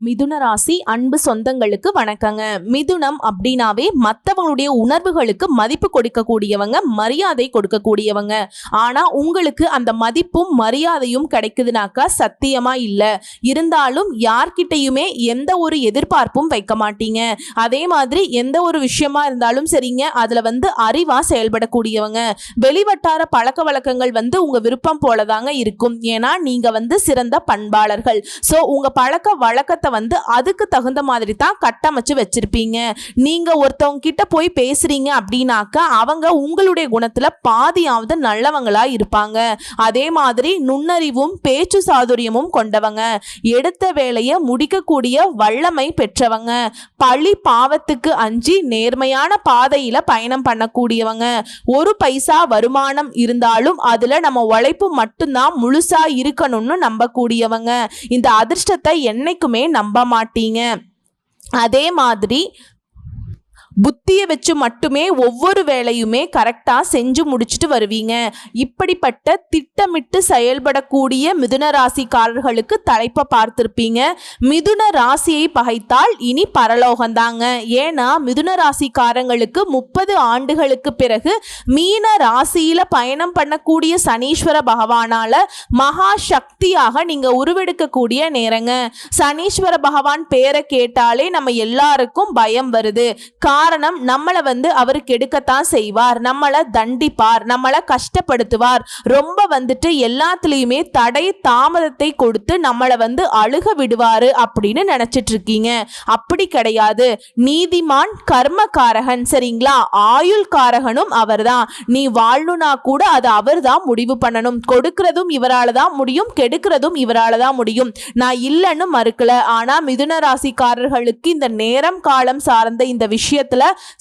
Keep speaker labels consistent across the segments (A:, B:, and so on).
A: மிதுன ராசி அன்பு சொந்தங்களுக்கு வணக்கங்க. மிதுனம் அப்படின்னாவே மற்றவங்களுடைய உணர்வுகளுக்கு மதிப்பு கொடுக்கக்கூடியவங்க, மரியாதை கொடுக்கக்கூடியவங்க. ஆனா உங்களுக்கு அந்த மதிப்பும் மரியாதையும் கிடைக்குதுனாக்கா சத்தியமா இல்லை. இருந்தாலும் யார்கிட்டையுமே எந்த ஒரு எதிர்பார்ப்பும் வைக்க மாட்டீங்க. அதே மாதிரி எந்த ஒரு விஷயமா இருந்தாலும் சரிங்க, அதுல அறிவா செயல்படக்கூடியவங்க. வெளிவட்டார பழக்க வழக்கங்கள் உங்க விருப்பம் போலதாங்க இருக்கும். ஏன்னா நீங்க சிறந்த பண்பாளர்கள். சோ உங்க பழக்க வழக்கத்தை அதுக்கு தகுந்த மாதிரி தான் கட்டமைச்சு வச்சிருப்பீங்க. நீங்க ஒருத்தவங்க கிட்ட போய் பேசுறீங்க அப்படின்னாக்கா அவங்க உங்களுடைய குணத்துல பாதியாவது நல்லவங்களா இருப்பாங்க. அதே மாதிரி நுண்ணறிவும் பேச்சு சாதுரியமும் கொண்டவங்க, எடுத்த வேலையை முடிக்கக்கூடிய வல்லமை பெற்றவங்க, பழி பாவத்துக்கு அஞ்சி நேர்மையான பாதையில பயணம் பண்ணக்கூடியவங்க. ஒரு பைசா வருமானம் இருந்தாலும் அதுல நம்ம உழைப்பு மட்டும்தான் முழுசா இருக்கணும்னு நம்பக்கூடியவங்க. இந்த அதிர்ஷ்டத்தை என்னைக்குமே நம்ப மாட்டீங்க. அதே மாதிரி புத்தியை வச்சு மட்டுமே ஒவ்வொரு வேலையுமே கரெக்டாக செஞ்சு முடிச்சுட்டு வருவீங்க. இப்படிப்பட்ட திட்டமிட்டு செயல்படக்கூடிய மிதுன ராசிக்காரர்களுக்கு தலைப்பை பார்த்துருப்பீங்க. மிதுன ராசியை பகைத்தால் இனி பரலோகந்தாங்க. ஏன்னா மிதுன ராசிக்காரங்களுக்கு 30 ஆண்டுகளுக்கு பிறகு மீன ராசியில பயணம் பண்ணக்கூடிய சனீஸ்வர பகவானால மகா சக்தியாக நீங்க உருவெடுக்கக்கூடிய நேரங்க. சனீஸ்வர பகவான் பேரை கேட்டாலே நம்ம எல்லாருக்கும் பயம் வருது. காரணம் நம்மளை அவர் கெடுக்கத்தான் செய்வார், நம்மளை தண்டிப்பார், நம்மளை கஷ்டப்படுத்துவார், ரொம்ப எல்லாத்துலயுமே தடை தாமதத்தை கொடுத்து நம்மளை அழுக விடுவாரு அப்படின்னு நினைச்சிட்டு இருக்கீங்க. அப்படி கிடையாது. நீதிமான் கர்மகாரகன், சரிங்களா? ஆயுள் காரகனும் அவர்தான். நீ வாழணும்னா கூட அது அவர் தான் முடிவு பண்ணணும். கொடுக்கிறதும் இவரால தான் முடியும், கெடுக்கிறதும் இவரால தான் முடியும். நான் இல்லைன்னு மறுக்கல. ஆனா மிதுன ராசிக்காரர்களுக்கு இந்த நேரம் காலம் சார்ந்த இந்த விஷயத்துல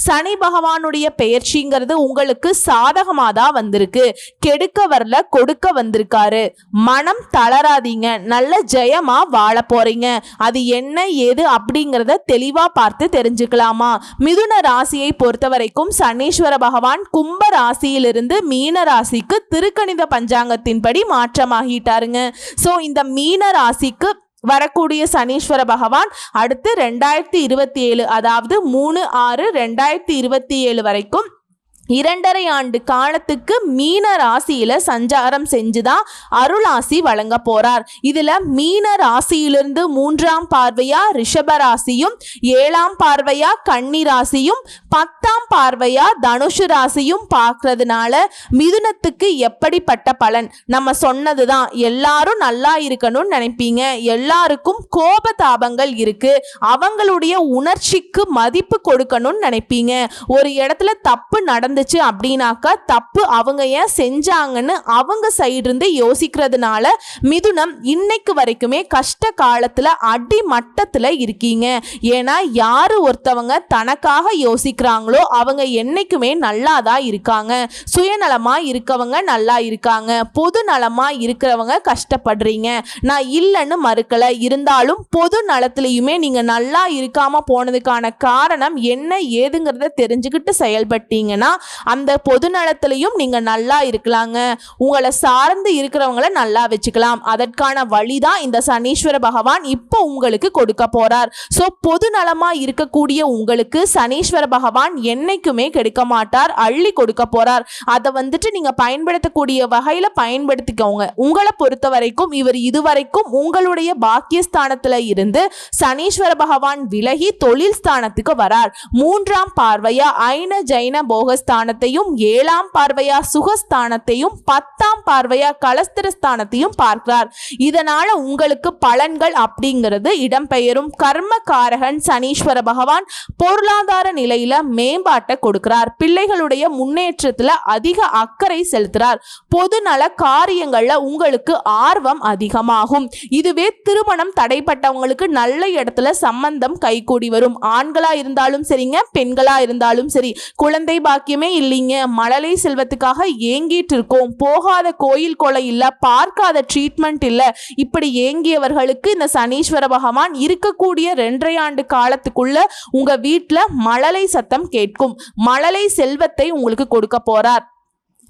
A: சனி பகவானுடைய பெயர்ச்சிங்கிறது உங்களுக்கு சாதகமா தான் வந்திருக்கு. கெடுக்க வரல, கொடுக்க வந்திருக்காரு. மனம் தளராதீங்க. நல்ல ஜெயமா வாழ போறீங்க. அது என்ன ஏது அப்படிங்கறத தெளிவா பார்த்து தெரிஞ்சுக்கலாமா? மிதுன ராசியை பொறுத்த வரைக்கும் சனீஸ்வர பகவான் கும்ப ராசியிலிருந்து மீன ராசிக்கு திருக்கணித பஞ்சாங்கத்தின்படி மாற்றமாகிட்டாருங்க. சோ இந்த மீன ராசிக்கு வரக்கூடிய சனீஸ்வர பகவான் அடுத்து 2027, அதாவது 3/6/2027 வரைக்கும் 2.5 ஆண்டு காலத்துக்கு மீன ராசியில சஞ்சாரம் செஞ்சுதான் அருளாசி வழங்க போறார். இதுல மீன ராசியிலிருந்து 3ஆம் பார்வையா ரிஷப ராசியும், 7ஆம் பார்வையா கன்னி ராசியும், 10ஆம் பார்வையா தனுஷு ராசியும் பார்க்கறதுனால மிதுனத்துக்கு எப்படிப்பட்ட பலன்? நம்ம சொன்னதுதான், எல்லாரும் நல்லா இருக்கணும்னு நினைப்பீங்க. எல்லாருக்கும் கோபதாபங்கள் இருக்கு. அவங்களுடைய உணர்ச்சிக்கு மதிப்பு கொடுக்கணும்னு நினைப்பீங்க. ஒரு இடத்துல தப்பு நடந்து அப்படின்னாக்கா தப்பு அவங்க ஏன் செஞ்சாங்கன்னு அவங்க சைடு இருந்து யோசிக்கிறதுனால மிதுனம் இன்னைக்கு வரைக்குமே கஷ்ட காலத்துல அடிமட்டத்துல இருக்கீங்க. ஏன்னா யாரு ஒருத்தவங்க தனக்காக யோசிக்கிறாங்களோ அவங்க என்னைக்குமே நல்லாதான் இருக்காங்க. சுயநலமா இருக்கவங்க நல்லா இருக்காங்க, பொது நலமா இருக்கிறவங்க கஷ்டப்படுறீங்க. நான் இல்லைன்னு மறுக்கல. இருந்தாலும் பொது நலத்திலையுமே நீங்க நல்லா இருக்காம போனதுக்கான காரணம் என்ன ஏதுங்கிறத தெரிஞ்சுக்கிட்டு செயல்பட்டீங்கன்னா அந்த பொது நலத்திலையும் நீங்க நல்லா இருக்கலாங்க. உங்களை சார்ந்து இருக்கிறவங்களை நல்லா வச்சுக்கலாம். அதற்கான வழிதான் இந்த சனீஸ்வர பகவான் இப்போ உங்களுக்கு கொடுக்க போறார். சோ பொது நலமா இருக்கக்கூடிய உங்களுக்கு சனீஸ்வர பகவான் என்னைக்குமே கெடுக்க மாட்டார், அள்ளி கொடுக்க போறார். அதை நீங்க பயன்படுத்தக்கூடிய வகையில பயன்படுத்திக்கோங்க. உங்களை பொறுத்த வரைக்கும் இவர் இதுவரைக்கும் உங்களுடைய பாக்கியஸ்தானத்துல இருந்து சனீஸ்வர பகவான் விலகி தொழில் ஸ்தானத்துக்கு வரார். 3ஆம் பார்வையா ஐன ஜைன போகஸ்தானத்தையும், 7ஆம் பார்வையா சுகஸ்தானத்தையும், 10ஆம் பார்வையா கலஸ்திரஸ்தானத்தையும் பார்க்கிறார். இதனால உங்களுக்கு பலன்கள் அப்படிங்கிறது இடம்பெயரும். கர்மகாரகன் சனீஸ்வர பகவான் பொருளாதார நிலையில மேம்பாட்டை கொடுக்கிறார். பிள்ளைகளுடைய முன்னேற்றத்துல அதிக அக்கறை செலுத்துறார். பொதுநல காரியங்கள்ல உங்களுக்கு ஆர்வம் அதிகமாகும். இதுவே திருமணம் தடைப்பட்டவங்களுக்கு நல்ல இடத்துல சம்பந்தம் கைகூடி வரும். ஆண்களா இருந்தாலும் சரிங்க, பெண்களா இருந்தாலும் சரி. குழந்தை பாக்கியமே இல்லைங்க, மழலை செல்வத்துக்காக ஏங்கிட்டு இருக்கோம், போகாத கோயில் கொலை இல்ல, பார்க்காத ட்ரீட்மெண்ட் இல்ல, இப்படி ஏங்கியவர்களுக்கு இந்த சனீஸ்வர பகவான் இருக்கக்கூடிய 2.5 ஆண்டு காலத்துக்குள்ள உங்க வீட்டுல மழலை சத்தம் கேட்கும். மழலை செல்வத்தை உங்களுக்கு கொடுக்க போறார்.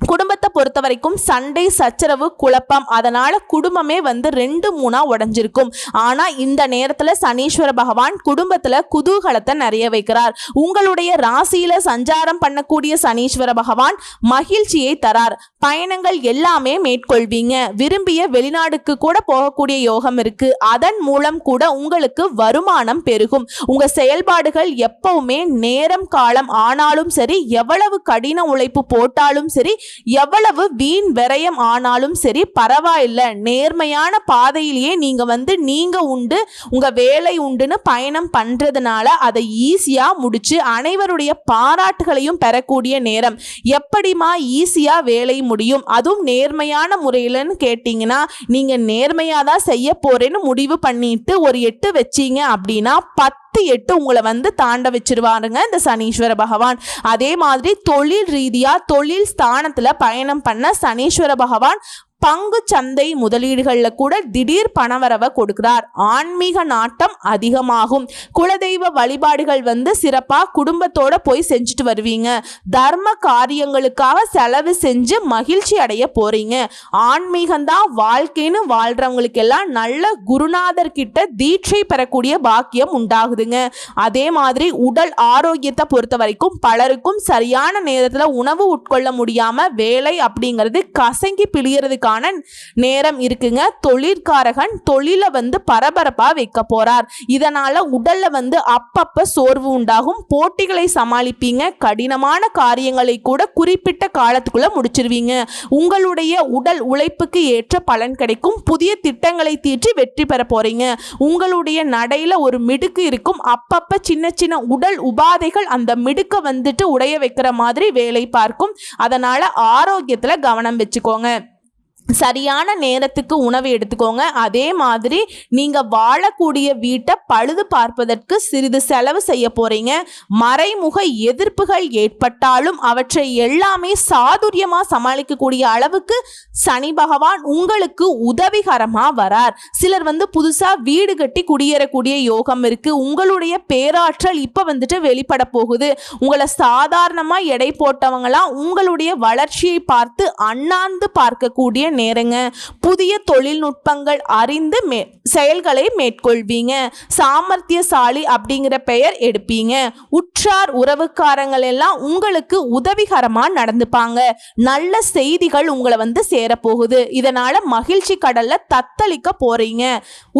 A: குடும்பத்தை பொறுத்த வரைக்கும் சண்டை சச்சரவு குழப்பம், அதனால குடும்பமே வந்து 2-3 உடைஞ்சிருக்கும். ஆனா இந்த நேரத்துல சனீஸ்வர பகவான் குடும்பத்துல குதூகலத்தை நிறைய வைக்கிறார். உங்களுடைய ராசியில சஞ்சாரம் பண்ணக்கூடிய சனீஸ்வர பகவான் மகிழ்ச்சியை தரார். பயணங்கள் எல்லாமே மேற்கொள்வீங்க. விரும்பிய வெளிநாடுக்கு கூட போகக்கூடிய யோகம் இருக்கு. அதன் மூலம் கூட உங்களுக்கு வருமானம் பெருகும். உங்க செயல்பாடுகள் எப்பவுமே நேரம் காலம் ஆனாலும் சரி, எவ்வளவு கடின உழைப்பு போட்டாலும் சரி, எவ்வளவு வீண் விரயம் ஆனாலும் சரி பரவாயில்ல, நேர்மையான பாதையிலேயே நீங்க உண்டு உங்க வேலை உண்டுன்னு பயணம் பண்றதுனால அதை ஈஸியா முடிச்சு அனைவருடைய பாராட்டுகளையும் பெறக்கூடிய நேரம். எப்படிமா ஈஸியா வேலை முடியும், அதுவும் நேர்மையான முறையிலன்னு கேட்டீங்கன்னா, நீங்க நேர்மையா தான் செய்ய போறேன்னு முடிவு பண்ணிட்டு ஒரு 8 வச்சீங்க அப்படின்னா 10-8 உங்களை வந்து தாண்ட வச்சிருவாருங்க இந்த சனீஸ்வர பகவான். அதே மாதிரி தொழில் ரீதியா தொழில் ஸ்தானத்துல பயணம் பண்ண சனீஸ்வர பகவான் பங்கு சந்தை முதலீடுகளில் கூட திடீர் பணவரவை கொடுக்கிறார். ஆன்மீக நாட்டம் அதிகமாகும். குலதெய்வ வழிபாடுகள் வந்து சிறப்பா குடும்பத்தோட போய் செஞ்சுட்டு வருவீங்க. தர்ம காரியங்களுக்காக செலவு செஞ்சு மகிழ்ச்சி அடைய போறீங்க. ஆன்மீகம்தான் வாழ்க்கைன்னு வாழ்றவங்களுக்கு எல்லாம் நல்ல குருநாதர் கிட்ட தீட்சை பெறக்கூடிய பாக்கியம் உண்டாகுதுங்க. அதே மாதிரி உடல் ஆரோக்கியத்தை பொறுத்த வரைக்கும் பலருக்கும் சரியான நேரத்தில் உணவு உட்கொள்ள முடியாம வேலை அப்படிங்கிறது கசங்கி பிழியறதுக்கு நேரம் இருக்குங்க. தொழிற்காரகன் தொழில வந்து பரபரப்பா வைக்க போறார். இதனால உடல்ல வந்து அப்பப்ப சோர்வு உண்டாகும். போட்டிகளை சமாளிப்பீங்க. கடினமான காரியங்களை கூட குறிப்பிட்ட காலத்துக்குள்ள முடிச்சிருவீங்க. உங்களுடைய உடல் உழைப்புக்கு ஏற்ற பலன் கிடைக்கும். புதிய திட்டங்களை தீட்டி வெற்றி பெற போறீங்க. உங்களுடைய நடையில ஒரு மிடுக்கு இருக்கும். அப்பப்ப சின்ன சின்ன உடல் உபாதைகள் அந்த மிடுக்க வந்துட்டு உடைய வைக்கிற மாதிரி வேலை பார்க்கும். அதனால ஆரோக்கியத்துல கவனம் வச்சுக்கோங்க. சரியான நேரத்துக்கு உணவு எடுத்துக்கோங்க. அதே மாதிரி நீங்க வாழக்கூடிய வீட்டை பழுது பார்ப்பதற்கு சிறிது செலவு செய்ய போறீங்க. மறைமுக எதிர்ப்புகள் ஏற்பட்டாலும் அவற்றை எல்லாமே சாதுரியமா சமாளிக்கக்கூடிய அளவுக்கு சனி பகவான் உங்களுக்கு உதவிகரமா வரார். சிலர் வந்து புதுசா வீடு கட்டி குடியேறக்கூடிய யோகம் இருக்கு. உங்களுடைய பேராற்றல் இப்ப வந்துட்டு வெளிப்பட போகுது. உங்களை சாதாரணமா எடை போட்டவங்களாம் உங்களுடைய வளர்ச்சியை பார்த்து அண்ணாந்து பார்க்கக்கூடிய நேரங்க. புதிய தொழில்நுட்பங்கள் அறிந்து செயல்களை மேற்கொள்வீங்க. சாமர்த்தியசாலி அப்படிங்கிற பெயர் எடுப்பீங்க. உற்றார் உறவுக்காரங்கள் எல்லாம் உங்களுக்கு உதவிகரமா நடந்துப்பாங்க. நல்ல செய்திகள் உங்களை வந்து சேரப்போகுது. இதனால மகிழ்ச்சி கடல்ல தத்தளிக்க போறீங்க.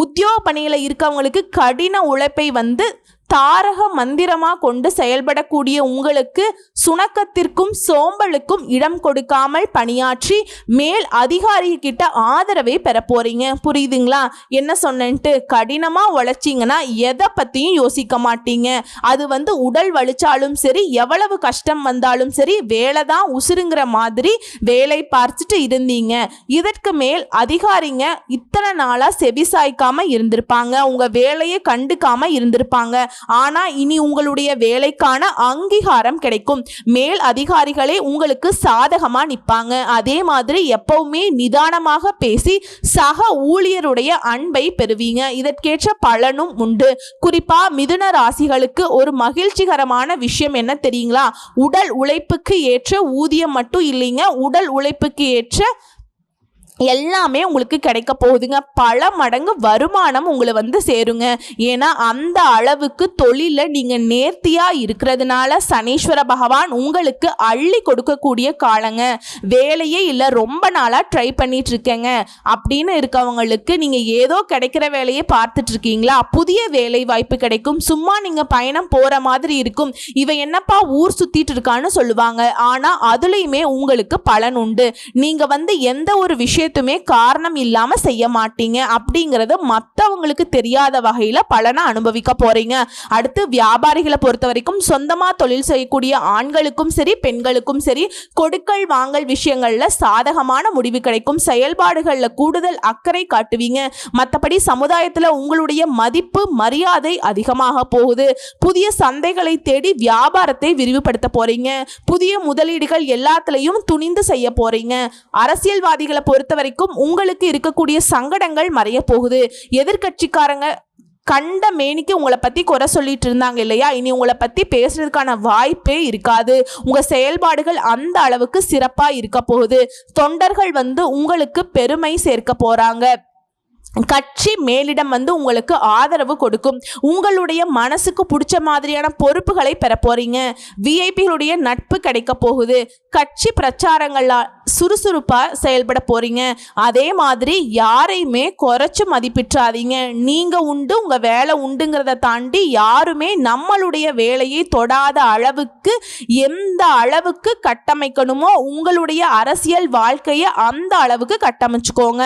A: உத்தியோக பணியில இருக்கவங்களுக்கு கடின உழைப்பை வந்து தாரக மந்திரமா கொண்டு செயல்படக்கூடிய உங்களுக்கு சுணக்கத்திற்கும் சோம்பலுக்கும் இடம் கொடுக்காமல் பணியாற்றி மேல் அதிகாரி கிட்ட ஆதரவை பெற போறீங்க. புரியுதுங்களா என்ன சொன்னேன்ட்டு? கடினமா உழைச்சிங்கன்னா எதை பத்தியும் யோசிக்க மாட்டீங்க. அது வந்து உடல் வலிச்சாலும் சரி, எவ்வளவு கஷ்டம் வந்தாலும் சரி, வேலை தான் உசுருங்கிற மாதிரி வேலை பார்த்துட்டு இருந்தீங்க. இதற்கு மேல் அதிகாரிங்க இத்தனை நாளா செவிசாய்க்காம இருந்திருப்பாங்க. உங்க வேலையை கண்டுக்காம இருந்திருப்பாங்க. ஆனா இனி உங்களுடைய வேலைக்கான அங்கீகாரம் கிடைக்கும். மேல் அதிகாரிகளே உங்களுக்கு சாதகமா நிற்பாங்க. அதே மாதிரி எப்பவுமே நிதானமாக பேசி சக ஊழியருடைய அன்பை பெறுவீங்க. இதற்கேற்ற பலனும் உண்டு. குறிப்பா மிதுன ராசிகளுக்கு ஒரு மகிழ்ச்சிகரமான விஷயம் என்ன தெரியுங்களா? உடல் உழைப்புக்கு ஏற்ற ஊதியம் மட்டும் இல்லைங்க, உடல் உழைப்புக்கு ஏற்ற எல்லாமே உங்களுக்கு கிடைக்க போகுதுங்க. பல மடங்கு வருமானம் உங்களை வந்து சேருங்க. ஏன்னா அந்த அளவுக்கு தொழில நீங்க நேர்த்தியா இருக்கிறதுனால சனீஸ்வர பகவான் உங்களுக்கு அள்ளி கொடுக்கக்கூடிய காலங்க. வேலையே இல்லை, ரொம்ப நாளா ட்ரை பண்ணிட்டு இருக்கேங்க அப்படின்னு இருக்கவங்களுக்கு நீங்க ஏதோ கிடைக்கிற வேலையை பார்த்துட்டு இருக்கீங்களா? புதிய வேலை வாய்ப்பு கிடைக்கும். சும்மா நீங்க பயணம் போற மாதிரி இருக்கும். இவ என்னப்பா ஊர் சுத்திட்டு இருக்கான்னு சொல்லுவாங்க. ஆனா அதுலயுமே உங்களுக்கு பலன் உண்டு. நீங்க வந்து எந்த ஒரு விஷயம் காரணம் இல்லாம செய்ய மாட்டீங்க அப்படிங்கறது மற்றவங்களுக்கு தெரியாத வகையில பலனை அனுபவிக்க போறீங்க. அடுத்து வியாபாரிகளை பொறுத்த வரைக்கும் சொந்தமா தொழில் செய்யக்கூடிய ஆண்களுக்கும் சரி பெண்களுக்கும் சரி கொடுக்கல் வாங்கல் விஷயங்கள்ல சாதகமான முடிவு கிடைக்கும். செயல்பாடுகள்ல கூடுதல் அக்கறை காட்டுவீங்க. மற்றபடி சமுதாயத்துல உங்களுடைய மதிப்பு மரியாதை அதிகமாக போகுது. புதிய சந்தைகளை தேடி வியாபாரத்தை விரிவுபடுத்த போறீங்க. புதிய முதலீடுகள் எல்லாத்துலயும் துணிந்து செய்ய போறீங்க. அரசியல்வாதிகளை பொறுத்த வரைக்கும் உங்களுக்கு இருக்கக்கூடிய சங்கடங்கள் மறைய போகுது. எதிர்கட்சிக்காரங்க கண்ட மேனிக்கு உங்களை பற்றி குறை சொல்லிட்டு இருந்தாங்க இல்லையா, இனி உங்களை பற்றி பேசுறதுக்கான வாய்ப்பே இருக்காது. உங்கள் செயல்பாடுகள் அந்த அளவுக்கு சிறப்பாக இருக்க போகுது. தொண்டர்கள் உங்களுக்கு பெருமை சேர்க்க போகிறாங்க. கட்சி மேலிடம் உங்களுக்கு ஆதரவு கொடுக்கும். உங்களுடைய மனசுக்கு பிடிச்ச மாதிரியான பொறுப்புகளை பெற போறீங்க. விஐபிகளுடைய நட்பு கிடைக்க போகுது. கட்சி பிரச்சாரங்கள்ல சுறுசுறுப்பா செயல்பட போறீங்க. அதே மாதிரி யாரையுமே குறைச்சு மதிப்பிட்றாதீங்க. நீங்க உண்டு, உங்க வேலை உண்டுங்கிறத தாண்டி யாருமே நம்மளுடைய வேலையை தொடாத அளவுக்கு எந்த அளவுக்கு கட்டமைக்கணுமோ உங்களுடைய அரசியல் வாழ்க்கையை அந்த அளவுக்கு கட்டமைச்சுக்கோங்க.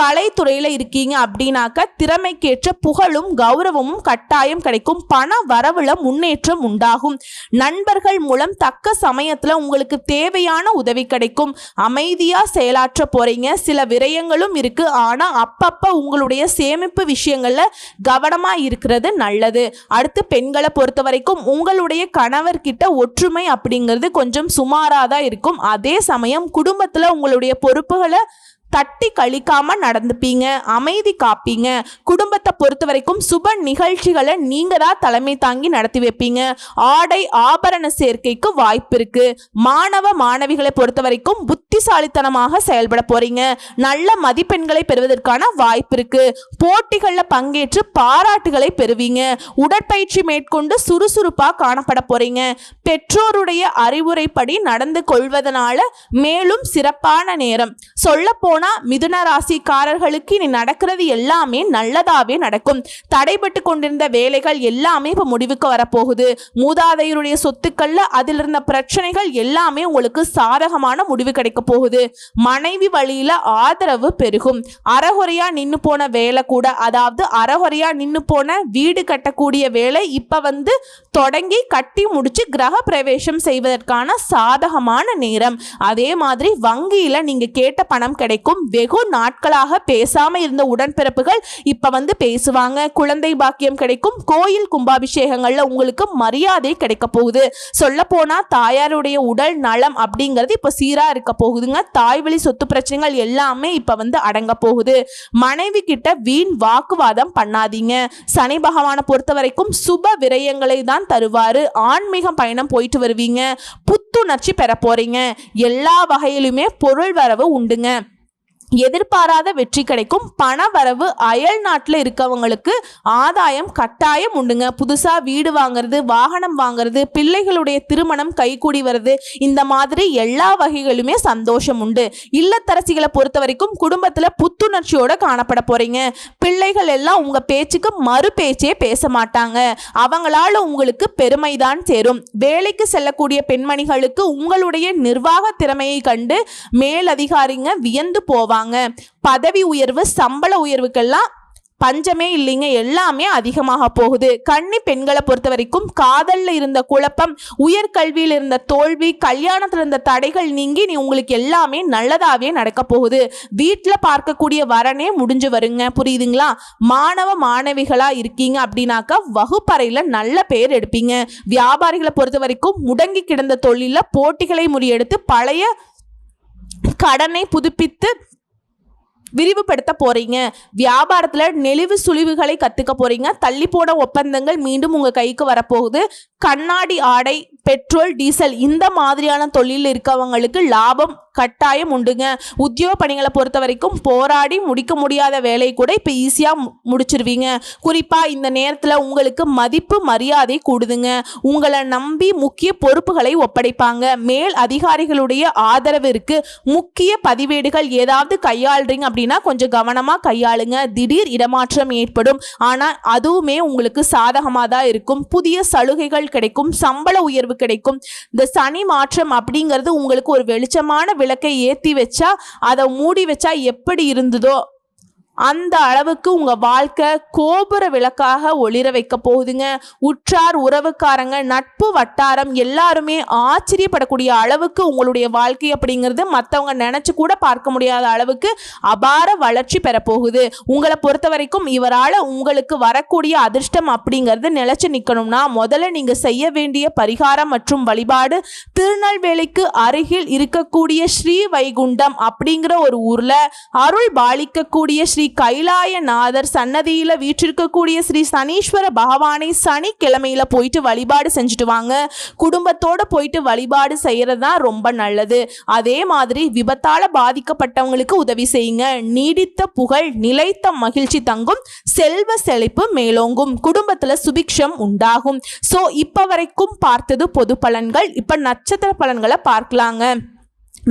A: கலைத்துறையில இருக்கீங்க அப்படின்னாக்க திறமைக்கேற்ற புகழும் கௌரவமும் கட்டாயம் கிடைக்கும். பண வரவுல முன்னேற்றம் உண்டாகும். நண்பர்கள் மூலம் தக்க சமயத்துல உங்களுக்கு தேவையான உதவி கிடைக்கும். அமைதியா செயலாற்ற போறீங்க. சில விரயங்களும் இருக்கு. ஆனா அப்பப்ப உங்களுடைய சேமிப்பு விஷயங்கள்ல கவனமா இருக்கிறது நல்லது. அடுத்து பெண்களை பொறுத்த வரைக்கும் உங்களுடைய கணவர்கிட்ட ஒற்றுமை அப்படிங்கிறது கொஞ்சம் சுமாராதான் இருக்கும். அதே சமயம் குடும்பத்துல உங்களுடைய பொறுப்புகளை தட்டி கழிக்காம நடந்துப்பீங்க. அமைதி காப்பீங்க. குடும்பத்தை பொறுத்த வரைக்கும் சுப நிகழ்ச்சிகளை நீங்க தான் தலைமை தாங்கி நடத்தி வைப்பீங்க. ஆடை ஆபரண சேர்க்கைக்கு வாய்ப்பு இருக்கு. மாணவ மாணவிகளை பொறுத்த வரைக்கும் புத்திசாலித்தனமாக செயல்பட போறீங்க. நல்ல மதிப்பெண்களை பெறுவதற்கான வாய்ப்பு இருக்கு. போட்டிகளில் பங்கேற்று பாராட்டுகளை பெறுவீங்க. உடற்பயிற்சி மேற்கொண்டு சுறுசுறுப்பா காணப்பட போறீங்க. பெற்றோருடைய அறிவுரைப்படி நடந்து கொள்வதனால மேலும் சிறப்பான நேரம். சொல்ல போனா மிதுன ராசிக்காரர்களுக்கு இனி நடக்கிறது எல்லாமே நல்லதாவே நடக்கும். தடைபட்டு கொண்டிருந்த வேலைகள் எல்லாமே இப்ப முடிவுக்கு வரப்போகுது. மூதாதையருடைய சொத்துக்கள்ல அதில் இருந்த பிரச்சனைகள் எல்லாமே உங்களுக்கு சாதகமான முடிவு கிடைக்க போகுது. மனைவி வழியில ஆதரவு பெருகும். அறகுறையா நின்னு போன வேலை கூட, அதாவது அறகுறையா நின்னு போன வீடு கட்டக்கூடிய வேலை இப்ப தொடங்கி கட்டி முடிச்சு கிரக பிரவேசம் செய்வதற்கான சாதகமான நேரம். அதே மாதிரி வங்கியில நீங்க கேட்ட பணம் கிடைக்கும். வெகு நாட்களாக பேசாம இருந்த உடன்பிறப்புகள் இப்ப பேசுவாங்க. குழந்தை பாக்கியம் கிடைக்கும். கோயில் கும்பாபிஷேகங்கள்ல உங்களுக்கு மரியாதை கிடைக்க போகுது. சொல்ல போனா தாயாருடைய உடல் நலம் அப்படிங்கிறது இப்ப சீரா இருக்க போகுதுங்க. தாய்வழி சொத்து பிரச்சனைகள் எல்லாமே இப்ப அடங்க போகுது. மனைவி கிட்ட வீண் வாக்குவாதம் பண்ணாதீங்க. சனி பகவானை பொறுத்த வரைக்கும் சுப விரயங்களை தான் தருவாரு. ஆன்மீக பயணம் போயிட்டு வருவீங்க. புத்துணர்ச்சி பெற போறீங்க. எல்லா வகையிலுமே பொருள் வரவு உண்டுங்க. எதிர்பாராத வெற்றி கிடைக்கும். பண வரவு. அயல் நாட்டில் இருக்கவங்களுக்கு ஆதாயம் கட்டாயம் உண்டுங்க. புதுசா வீடு வாங்குறது, வாகனம் வாங்குறது, பிள்ளைகளுடைய திருமணம் கைகூடி வருது, இந்த மாதிரி எல்லா வகைகளுமே சந்தோஷம் உண்டு. இல்லத்தரசிகளை பொறுத்த வரைக்கும் குடும்பத்துல புத்துணர்ச்சியோட காணப்பட போறீங்க. பிள்ளைகள் எல்லாம் உங்க பேச்சுக்கு மறு பேச்சே பேச மாட்டாங்க. அவங்களால உங்களுக்கு பெருமைதான் சேரும். வேலைக்கு செல்லக்கூடிய பெண்மணிகளுக்கு உங்களுடைய நிர்வாக திறமையை கண்டு மேலதிகாரிங்க வியந்து போவாங்க. பதவி உயர்வு, சம்பள உயர்வுக்கெல்லாம் பஞ்சமே இல்லைங்க. எல்லாமே அதிகமாக போகுது. கன்னி பெண்களை பொறுத்த வரைக்கும் காதல்ல இருந்த குழப்பம், உயர்கல்வியில் இருந்த தோல்வி, கல்யாணத்துல இருந்த தடைகள் நீங்கி நீ உங்களுக்கு எல்லாமே நல்லதாவே நடக்க போகுது. வீட்டில் பார்க்கக்கூடிய வரனே முடிஞ்சு வருங்க. புரியுதுங்களா? மாணவ மாணவிகளா இருக்கீங்க அப்படின்னாக்கா வகுப்பறையில நல்ல பேர் எடுப்பீங்க. வியாபாரிகளை பொறுத்த வரைக்கும் முடங்கி கிடந்த தொழில போட்டிகளை முறியெடுத்து பழைய கடனை புதுப்பித்து விரிவுபடுத்த போறீங்க. வியாபாரத்துல நெளிவு சுழிவுகளை கத்துக்க போறீங்க. தள்ளி போன ஒப்பந்தங்கள் மீண்டும் உங்க கைக்கு வரப்போகுது. கண்ணாடி ஆடை, பெட்ரோல், டீசல் இந்த மாதிரியான தொழில் இருக்கவங்களுக்கு லாபம் கட்டாயம் உண்டுங்க. உத்தியோக பணிகளை பொறுத்த வரைக்கும் போராடி முடிக்க முடியாத வேலை கூட இப்போ ஈஸியாக முடிச்சிருவீங்க. குறிப்பாக இந்த நேரத்தில் உங்களுக்கு மதிப்பு மரியாதை கூடுதுங்க. உங்களை நம்பி முக்கிய பொறுப்புகளை ஒப்படைப்பாங்க. மேல் அதிகாரிகளுடைய ஆதரவு இருக்கு. முக்கிய பதிவேடுகள் ஏதாவது கையாளுறீங்க அப்படின்னா கொஞ்சம் கவனமாக கையாளுங்க. திடீர் இடமாற்றம் ஏற்படும், ஆனால் அதுவுமே உங்களுக்கு சாதகமாக தான் இருக்கும். புதிய சலுகைகள் கிடைக்கும். சம்பள உயர்வு கிடைக்கும். இந்த சனி மாற்றம் அப்படிங்கிறது உங்களுக்கு ஒரு வெளிச்சமான விளக்கை ஏத்தி வச்சா அதை மூடி வச்சா எப்படி இருந்ததோ அந்த அளவுக்கு உங்க வாழ்க்கை கோபுர விளக்காக ஒளிர வைக்க போகுதுங்க. உற்றார் உறவுக்காரங்க, நட்பு வட்டாரம் எல்லாருமே ஆச்சரியப்படக்கூடிய அளவுக்கு உங்களுடைய வாழ்க்கை அப்படிங்கிறது மற்றவங்க நினைச்சு கூட பார்க்க முடியாத அளவுக்கு அபார வளர்ச்சி பெற போகுது. உங்களை பொறுத்த வரைக்கும் இவரால் உங்களுக்கு வரக்கூடிய அதிர்ஷ்டம் அப்படிங்கிறது நிலைச்சு நிற்கணும்னா முதல்ல நீங்க செய்ய வேண்டிய பரிகாரம் மற்றும் வழிபாடு, திருநெல்வேலிக்கு அருகில் இருக்கக்கூடிய ஸ்ரீ வைகுண்டம் அப்படிங்கிற ஒரு ஊர்ல அருள் பாலிக்கக்கூடிய ஸ்ரீ ஸ்ரீ கைலாயநாதர் சன்னதியில வீற்றிருக்கக்கூடிய ஸ்ரீ சனீஸ்வர பகவானை சனிக்கிழமையில போயிட்டு வழிபாடு செஞ்சுட்டு வாங்க. குடும்பத்தோட போயிட்டு வழிபாடு செய்யறது தான் ரொம்ப நல்லது. அதே மாதிரி விபத்தால பாதிக்கப்பட்டவங்களுக்கு உதவி செய்யுங்க. நீடித்த புகழ், நிலைத்த மகிழ்ச்சி தங்கும், செல்வ செழிப்பு மேலோங்கும், குடும்பத்துல சுபிக்ஷம் உண்டாகும். சோ இப்ப வரைக்கும் பார்த்தது பொது பலன்கள். இப்ப நட்சத்திர பலன்களை பார்க்கலாங்க.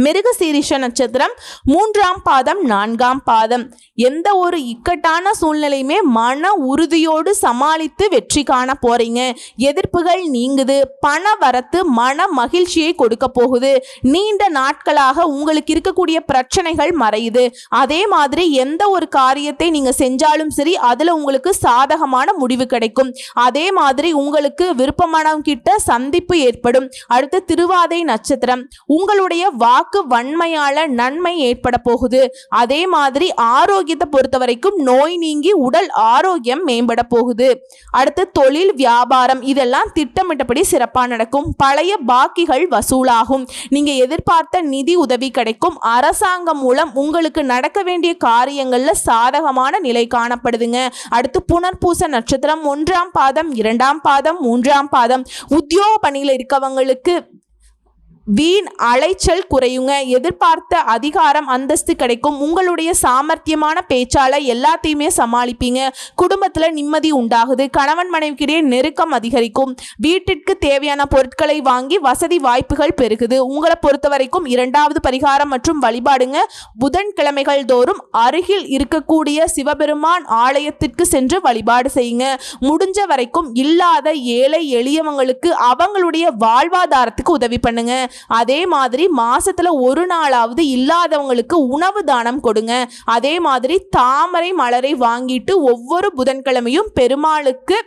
A: மிருகசீரிஷ நட்சத்திரம் 3ஆம் பாதம் 4ஆம் பாதம். எந்த ஒரு இக்கட்டான சூழ்நிலையுமே மன உறுதியோடு சமாளித்து வெற்றி காண போறீங்க. எதிர்ப்புகள் நீங்குது. பண வரத்து மன மகிழ்ச்சியை கொடுக்க போகுது. நீண்ட நாட்களாக உங்களுக்கு இருக்கக்கூடிய பிரச்சனைகள் மறையுது. அதே மாதிரி எந்த ஒரு காரியத்தை நீங்க செஞ்சாலும் சரி அதுல உங்களுக்கு சாதகமான முடிவு கிடைக்கும். அதே மாதிரி உங்களுக்கு விருப்பமானவங்க கிட்ட சந்திப்பு ஏற்படும். அடுத்து திருவாதை நட்சத்திரம். உங்களுடைய வாக்கு வன்மையால நன்மை ஏற்பட போகுது. அதே மாதிரி ஆரோக்கியத்தை பொறுத்த வரைக்கும் நோய் நீங்கி உடல் ஆரோக்கியம் மேம்பட போகுது. அடுத்து தொழில், வியாபாரம் இதெல்லாம் திட்டமிட்டபடி சிறப்பா நடக்கும். பழைய பாக்கிகள் வசூலாகும். நீங்க எதிர்பார்த்த நிதி உதவி கிடைக்கும். அரசாங்கம் மூலம் உங்களுக்கு நடக்க வேண்டிய காரியங்கள்ல சாதகமான நிலை காணப்படுதுங்க. அடுத்து புனர்பூச நட்சத்திரம் 1ஆம் பாதம் 2ஆம் பாதம் 3ஆம் பாதம். உத்தியோக பணியில் இருக்கவங்களுக்கு வீண் அலைச்சல் குறையுங்க. எதிர்பார்த்த அதிகாரம், அந்தஸ்து கிடைக்கும். உங்களுடைய சாமர்த்தியமான பேச்சால எல்லாத்தையுமே சமாளிப்பீங்க. குடும்பத்துல நிம்மதி உண்டாகுது. கணவன் மனைவிக்கிடையே நெருக்கம் அதிகரிக்கும். வீட்டிற்கு தேவையான பொருட்களை வாங்கி வசதி வாய்ப்புகள் பெருகுது. உங்களை பொறுத்த வரைக்கும் 2வது பரிகாரம் மற்றும் வழிபாடுங்க. புதன்கிழமைகள் தோறும் அருகில் இருக்கக்கூடிய சிவபெருமான் ஆலயத்திற்கு சென்று வழிபாடு செய்யுங்க. முடிஞ்ச வரைக்கும் இல்லாத ஏழை எளியவங்களுக்கு அவங்களுடைய வாழ்வாதாரத்துக்கு உதவி பண்ணுங்க. அதே மாதிரி மாசத்துல ஒரு நாளாவது இல்லாதவங்களுக்கு உணவு தானம் கொடுங்க. அதே மாதிரி தாமரை மலரை வாங்கிட்டு ஒவ்வொரு புதன்கிழமையும் பெருமாளுக்கு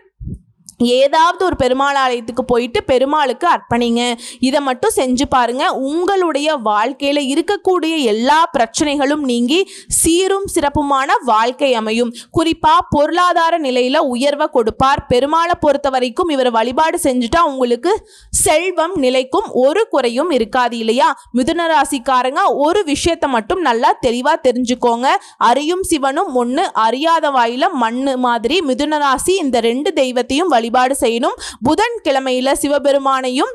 A: ஏதாவது ஒரு பெருமாள் ஆலயத்துக்கு போயிட்டு பெருமாளுக்கு அர்ப்பணிங்க. இதை மட்டும் செஞ்சு பாருங்க. உங்களுடைய வாழ்க்கையில இருக்கக்கூடிய எல்லா பிரச்சனைகளும் நீங்கி சீரும் சிறப்புமான வாழ்க்கை அமையும். குறிப்பா பொருளாதார நிலையில உயர்வை கொடுப்பார். பெருமாளை பொறுத்த வரைக்கும் இவர் வழிபாடு செஞ்சுட்டா உங்களுக்கு செல்வம் நிலைக்கும், ஒரு குறையும் இருக்காது இல்லையா? மிதுன ராசிக்காரங்க ஒரு விஷயத்தை மட்டும் நல்லா தெளிவா தெரிஞ்சுக்கோங்க. அறியும் சிவனும் ஒண்ணு, அறியாத வாயில மண்ணு மாதிரி மிதுன ராசி இந்த 2 தெய்வத்தையும் வழிபாடு செய்யணும். புதன்கிழமையில சிவபெருமானையும்,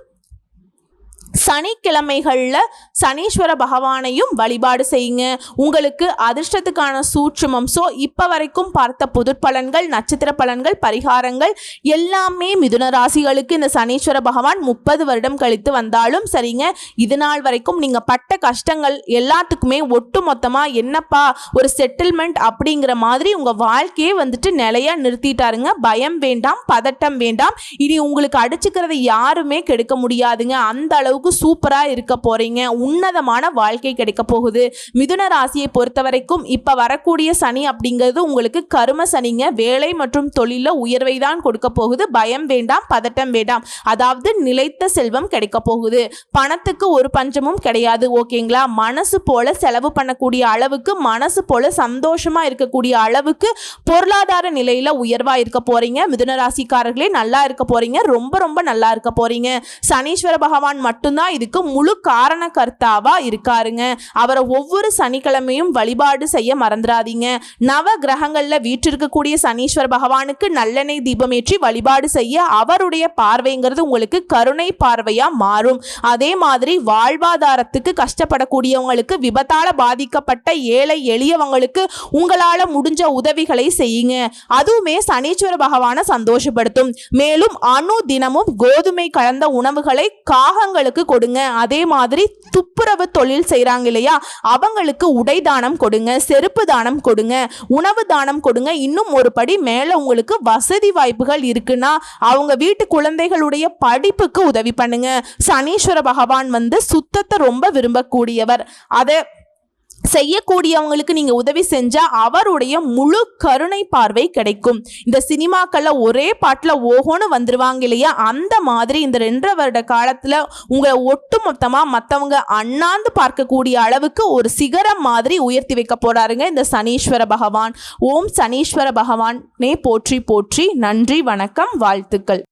A: சனிக்கிழமைகள்ல சனீஸ்வர பகவானையும் வழிபாடு செய்யுங்க. உங்களுக்கு அதிர்ஷ்டத்துக்கான சூட்சுமம். ஸோ இப்போ வரைக்கும் பார்த்த பொது பலன்கள், நட்சத்திர பலன்கள், பரிகாரங்கள் எல்லாமே மிதுன ராசிகளுக்கு இந்த சனீஸ்வர பகவான் 30 வருடம் கழித்து வந்தாலும் சரிங்க, இது நாள் வரைக்கும் நீங்கள் பட்ட கஷ்டங்கள் எல்லாத்துக்குமே ஒட்டு மொத்தமாக என்னப்பா ஒரு செட்டில்மெண்ட் அப்படிங்கிற மாதிரி உங்கள் வாழ்க்கையே வந்துட்டு நிலையா நிறுத்திட்டாருங்க. பயம் வேண்டாம், பதட்டம் வேண்டாம். இனி உங்களுக்கு அடிச்சுக்கிறத யாருமே கெடுக்க முடியாதுங்க. அந்த அளவுக்கு சூப்பரா இருக்க போறீங்க. உன்னதமான வாழ்க்கை கிடைக்க போகுது. மிதுன ராசியை பொறுத்த வரைக்கும் இப்ப வரக்கூடிய சனி அப்படிங்கிறது உங்களுக்கு கர்ம சனிங்க. வேலை மற்றும் தொழில உயர்வை தான் கொடுக்க போகுது. பயம் வேண்டாம், பதட்டம் வேண்டாம். அதாவது நிலைத்த செல்வம் கிடைக்க போகுது. பணத்துக்கு ஒரு பஞ்சமும் கிடையாது. ஓகேங்களா? மனசு போல செலவு பண்ணக்கூடிய அளவுக்கு, மனசு போல சந்தோஷமா இருக்கக்கூடிய அளவுக்கு பொருளாதார நிலையில உயர்வா இருக்க போறீங்க. மிதுன ராசிக்காரர்களே நல்லா இருக்க போறீங்க. ரொம்ப ரொம்ப நல்லா இருக்க போறீங்க. சனீஸ்வர பகவான் மட்டும் தான் இதுக்கு முழு காரண கர்த்தாவா இருக்காருங்க. அவரை ஒவ்வொரு சனிக்கிழமையும் வழிபாடு செய்ய மறந்துடாதீங்க. நவ கிரகங்கள்ல வீற்றிருக்கக்கூடிய சனீஸ்வர பகவானுக்கு நல்லெண்ணெய் தீபம் ஏற்றி வழிபாடு செய்ய அவருடைய பார்வைங்கிறது உங்களுக்கு கருணை பார்வையா மாறும். அதே மாதிரி வாழ்வாதாரத்துக்கு கஷ்டப்படக்கூடியவங்களுக்கு, விபத்தால பாதிக்கப்பட்ட ஏழை எளியவங்களுக்கு உங்களால முடிஞ்ச உதவிகளை செய்யுங்க. அதுவுமே சனீஸ்வர பகவானை சந்தோஷப்படுத்தும். மேலும் அணு தினமும் கோதுமை கலந்த உணவுகளை காகங்களுக்கு கொடுங்க. அதே மாதிரி துப்புரவு தொழில் செய்றாங்க இல்லையா, அவங்களுக்கு உடை தானம் கொடுங்க, செருப்பு தானம் கொடுங்க, உணவு தானம் கொடுங்க. இன்னும் ஒரு படி மேல உங்களுக்கு வசதி வாய்ப்புகள் இருக்குன்னா அவங்க வீட்டு குழந்தைகளுடைய படிப்புக்கு உதவி பண்ணுங்க. சனீஸ்வர பகவான் சுத்தத்தை ரொம்ப விரும்பக்கூடியவர். அதை செய்யக்கூடியவங்களுக்கு நீங்க உதவி செஞ்சா அவருடைய முழு கருணை பார்வை கிடைக்கும். இந்த சினிமாக்கள்ல ஒரே பாட்டுல ஓஹோன்னு வந்துருவாங்க இல்லையா, அந்த மாதிரி இந்த 2.5 வருட காலத்துல உங்களை ஒட்டு மொத்தமா மத்தவங்க அண்ணாந்து பார்க்கக்கூடிய அளவுக்கு ஒரு சிகரம் மாதிரி உயர்த்தி வைக்க போறாருங்க இந்த சனீஸ்வர பகவான். ஓம் சனீஸ்வர பகவானே போற்றி போற்றி. நன்றி, வணக்கம், வாழ்த்துக்கள்.